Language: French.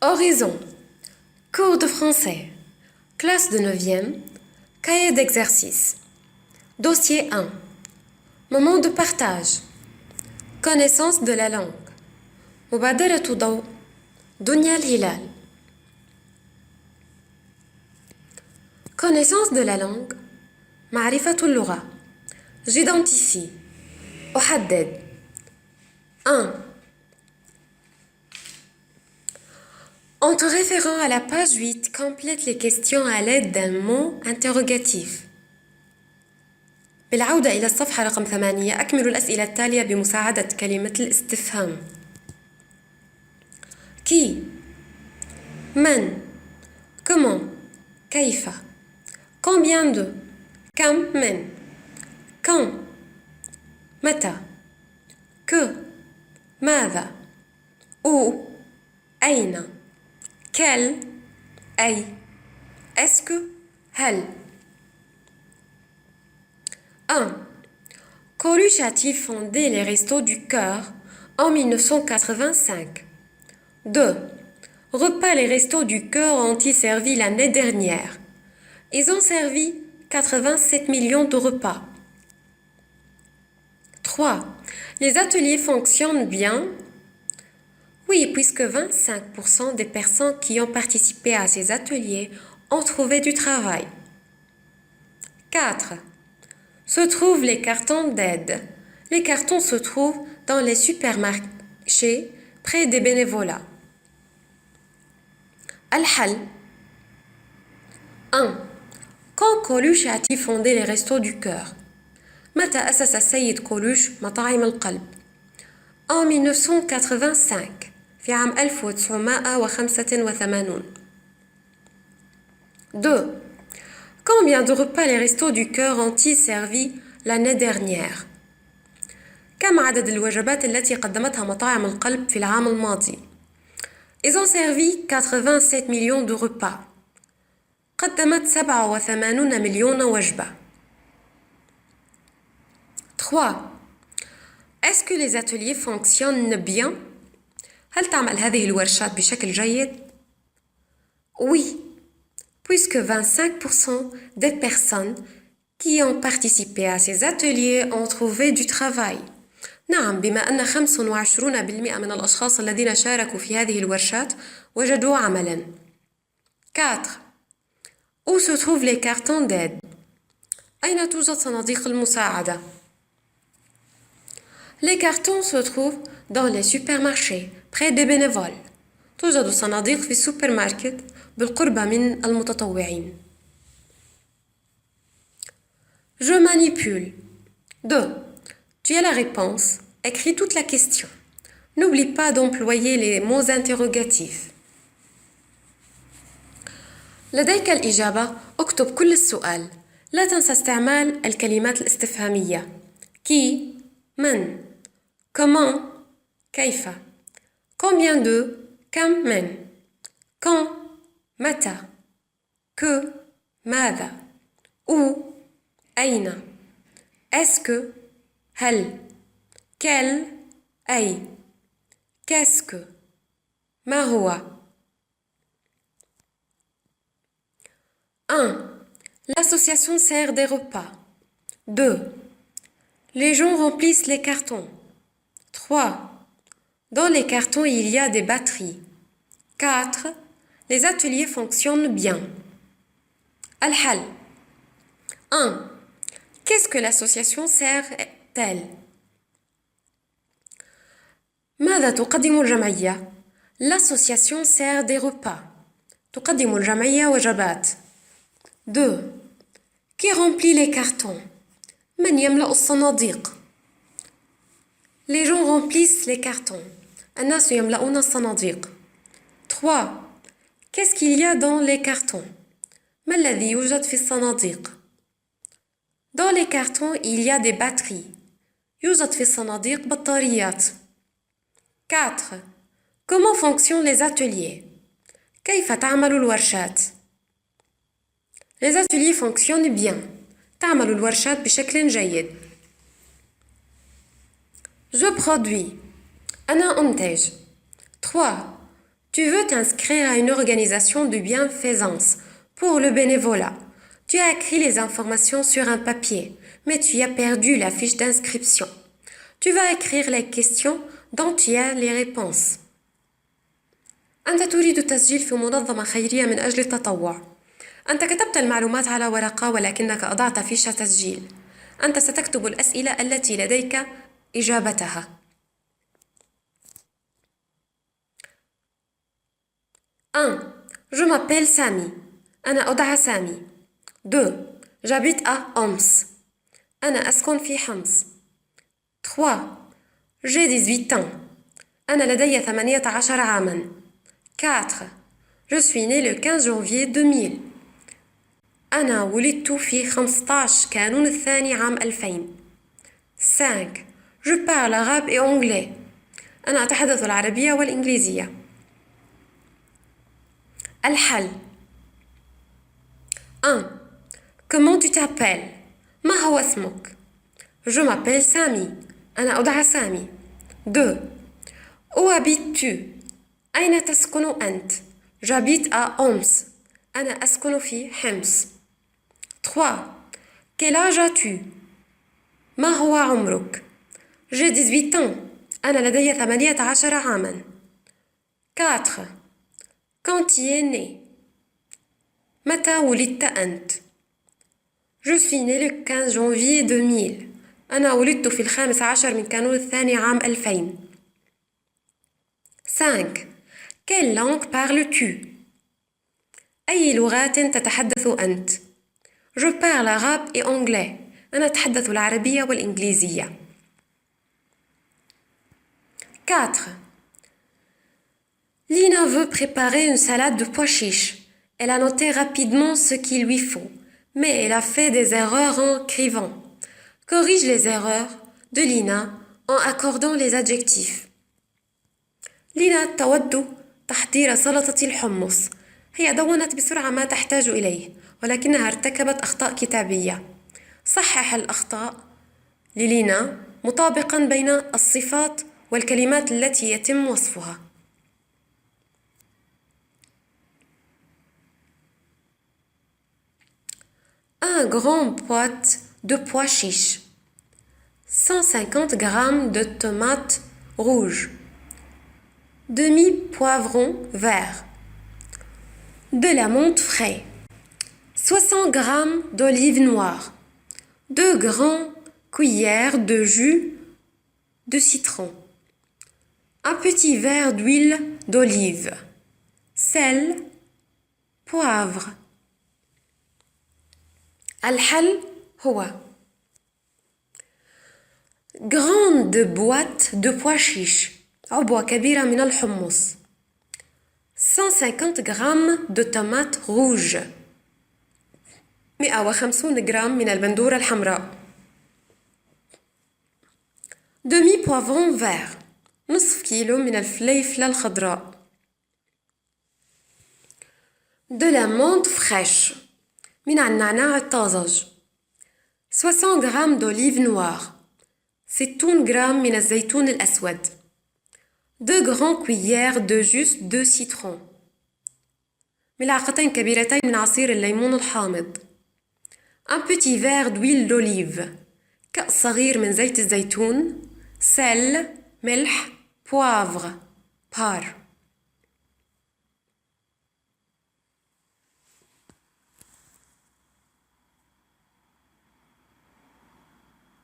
Horizon. Cours de français. Classe de 9e. Cahier d'exercice. Dossier 1. Moment de partage. Connaissance de la langue. مبادرة ضوء. دنيا الهلال. Connaissance de la langue. معرفة اللغة. J'identifie. أحدد. 1. En te référant à la page 8, complète les questions à l'aide d'un mot interrogatif. بالعودة إلى الصفحة رقم 8 أكملوا الأسئلة التالية بمساعدة كلمة الاستفهام. Qui? من? Comment? كيف? Combien de? كم من? Quand? متى? Que? ماذا؟ Où? أين؟ Quel? أي? Est-ce que? هل? 1. Coluche a-t-il fondé les Restos du Cœur en 1985? 2. Repas les Restos du Cœur ont-ils servi l'année dernière? Ils ont servi 87 millions de repas. 3. Les ateliers fonctionnent bien? Oui, puisque 25% des personnes qui ont participé à ces ateliers ont trouvé du travail. 4. Se trouvent les cartons d'aide. Les cartons se trouvent dans les supermarchés près des bénévolats. Al-Hal. 1. Quand Coluche a-t-il fondé les Restos du Cœur? متى أسس السيد كولوش مطاعم القلب؟ En 1985 في عام 1985. 2. Combien de repas les Restos du Cœur ont-ils servi l'année dernière? كم عدد الوجبات التي قدمتها مطاعم القلب في العام الماضي؟ Ils ont servi 87 millions de repas. قدمت 87 مليون وجبة. 3. Est-ce que les ateliers fonctionnent bien? هل تعمل هذه الورشات بشكل جيد؟ Oui, puisque 25% des personnes qui ont participé à ces ateliers ont trouvé du travail. نعم، بما أن 25% من الأشخاص الذين شاركوا في هذه الورشات وجدوا عملاً. 4. Où se trouvent les cartons d'aide? أين توجد صناديق المساعدة؟ Les cartons se trouvent dans les supermarchés, près des bénévoles. توجد صناديق في السوبر ماركت بالقرب من المتطوعين. Je manipule. 2. Tu as la réponse. Écris toute la question. N'oublie pas d'employer les mots interrogatifs. لديك الإجابة. اكتب كل السؤال. لا تنسى استعمال الكلمات الاستفهامية. Qui? من؟ Comment? كيف؟ Combien de? كم من؟ Quand? متى؟ Que? ماذا؟ Où? أين؟ Est-ce que? هل؟ Quel? أي؟ Qu'est-ce que? ما هو؟ 1. L'association sert des repas. 2. Les gens remplissent les cartons. 3. Dans les cartons, il y a des batteries. 4. Les ateliers fonctionnent bien. Al-Hal. 1. Qu'est-ce que l'association sert-elle? ماذا تقدم الجمعية؟ L'association sert des repas. تقدم الجمعية وجبات. 2. Qui remplit les cartons? من يملأ الصناديق؟ Les gens remplissent les cartons. الناس يملؤون الصناديق. 3. Qu'est-ce qu'il y a dans les cartons? ما الذي يوجد في الصناديق؟ Dans les cartons, il y a des batteries. يوجد في الصناديق بطاريات. 4. Comment fonctionnent les ateliers? كيف تعمل الورشات؟ Les ateliers fonctionnent bien. تعمل الورشات بشكل جيد. Je produis. أنا أنتج. 3. Tu veux t'inscrire à une organisation de bienfaisance pour le bénévolat. Tu as écrit les informations sur un papier, mais tu as perdu la fiche d'inscription. Tu vas écrire les questions dont tu as les réponses. أنت تريد التسجيل في منظمة خيرية من أجل التطوع. أنت كتبت المعلومات على ورقة ولكنك أضعت فيش تسجيل. أنت ستكتب الأسئلة التي لديك إجابتها. 1. Je m'appelle Sami. أنا أدعى سامي. 2. J'habite à Homs. أنا أسكن في حمص. 3. J'ai 18 ans. أنا لدي 18 عاماً. 4. Je suis né le 15 janvier 2000. أنا ولدت في 15 كانون الثاني عام 2000. 5. Je parle arabe et anglais. أنا أتحدث العربية والإنجليزية. الحل. 1. Comment tu t'appelles? ما هو اسمك؟ Je m'appelle Sami. أنا أدعى سامي. 2. Où habites-tu? أين تسكن أنت؟ J'habite à Homs. أنا أسكن في حمص. 3. Quel âge as-tu? ما هو عمرك؟ J'ai 18 ans. أنا لدي 18 عاماً. 4. Quand tu es né? متى ولدت أنت؟ Je suis né le 15 janvier 2000. أنا ولدت في 15 من كانون الثاني عام 2000. 5. Quelle langue parles-tu? أي لغات تتحدث أنت؟ Je parle arabe et anglais. أنا أتحدث العربية والإنجليزية. 4. Lina veut préparer une salade de pois chiches. Elle a noté rapidement ce qu'il lui faut, mais elle a fait des erreurs en écrivant. Corrige les erreurs de Lina en accordant les adjectifs. لينا تود تحضير سلطة الحمص. هي دونت بسرعة ما تحتاج إليه، ولكنها ارتكبت أخطاء كتابية. صحح الأخطاء للينا مطابقا بين الصفات والكلمات التي يتم وصفها. Un grand pot de pois chiches. 150 g de tomates rouges. Demi-poivron vert. De la menthe frais. 60 g d'olives noires. 2 grandes cuillères de jus de citron. Un petit verre d'huile d'olive. Sel, poivre. الحل هو grande boîte de pois chiches. عبوة كبيرة من الحمص. 150 g de tomates rouges. 150 جرام من البندورة الحمراء. demi poivron vert. نصف كيلو من الفليفلة الخضراء. de la menthe fraîche. من النعناع الطازج. 60 g d'olive noire. 60 جرام من الزيتون الأسود. 2 grandes cuillères de jus de citron. ملعقتين كبيرتين من عصير الليمون الحامض. Un petit verre d'huile d'olive. كأس صغير من زيت الزيتون. sel, ملح, poivre, par.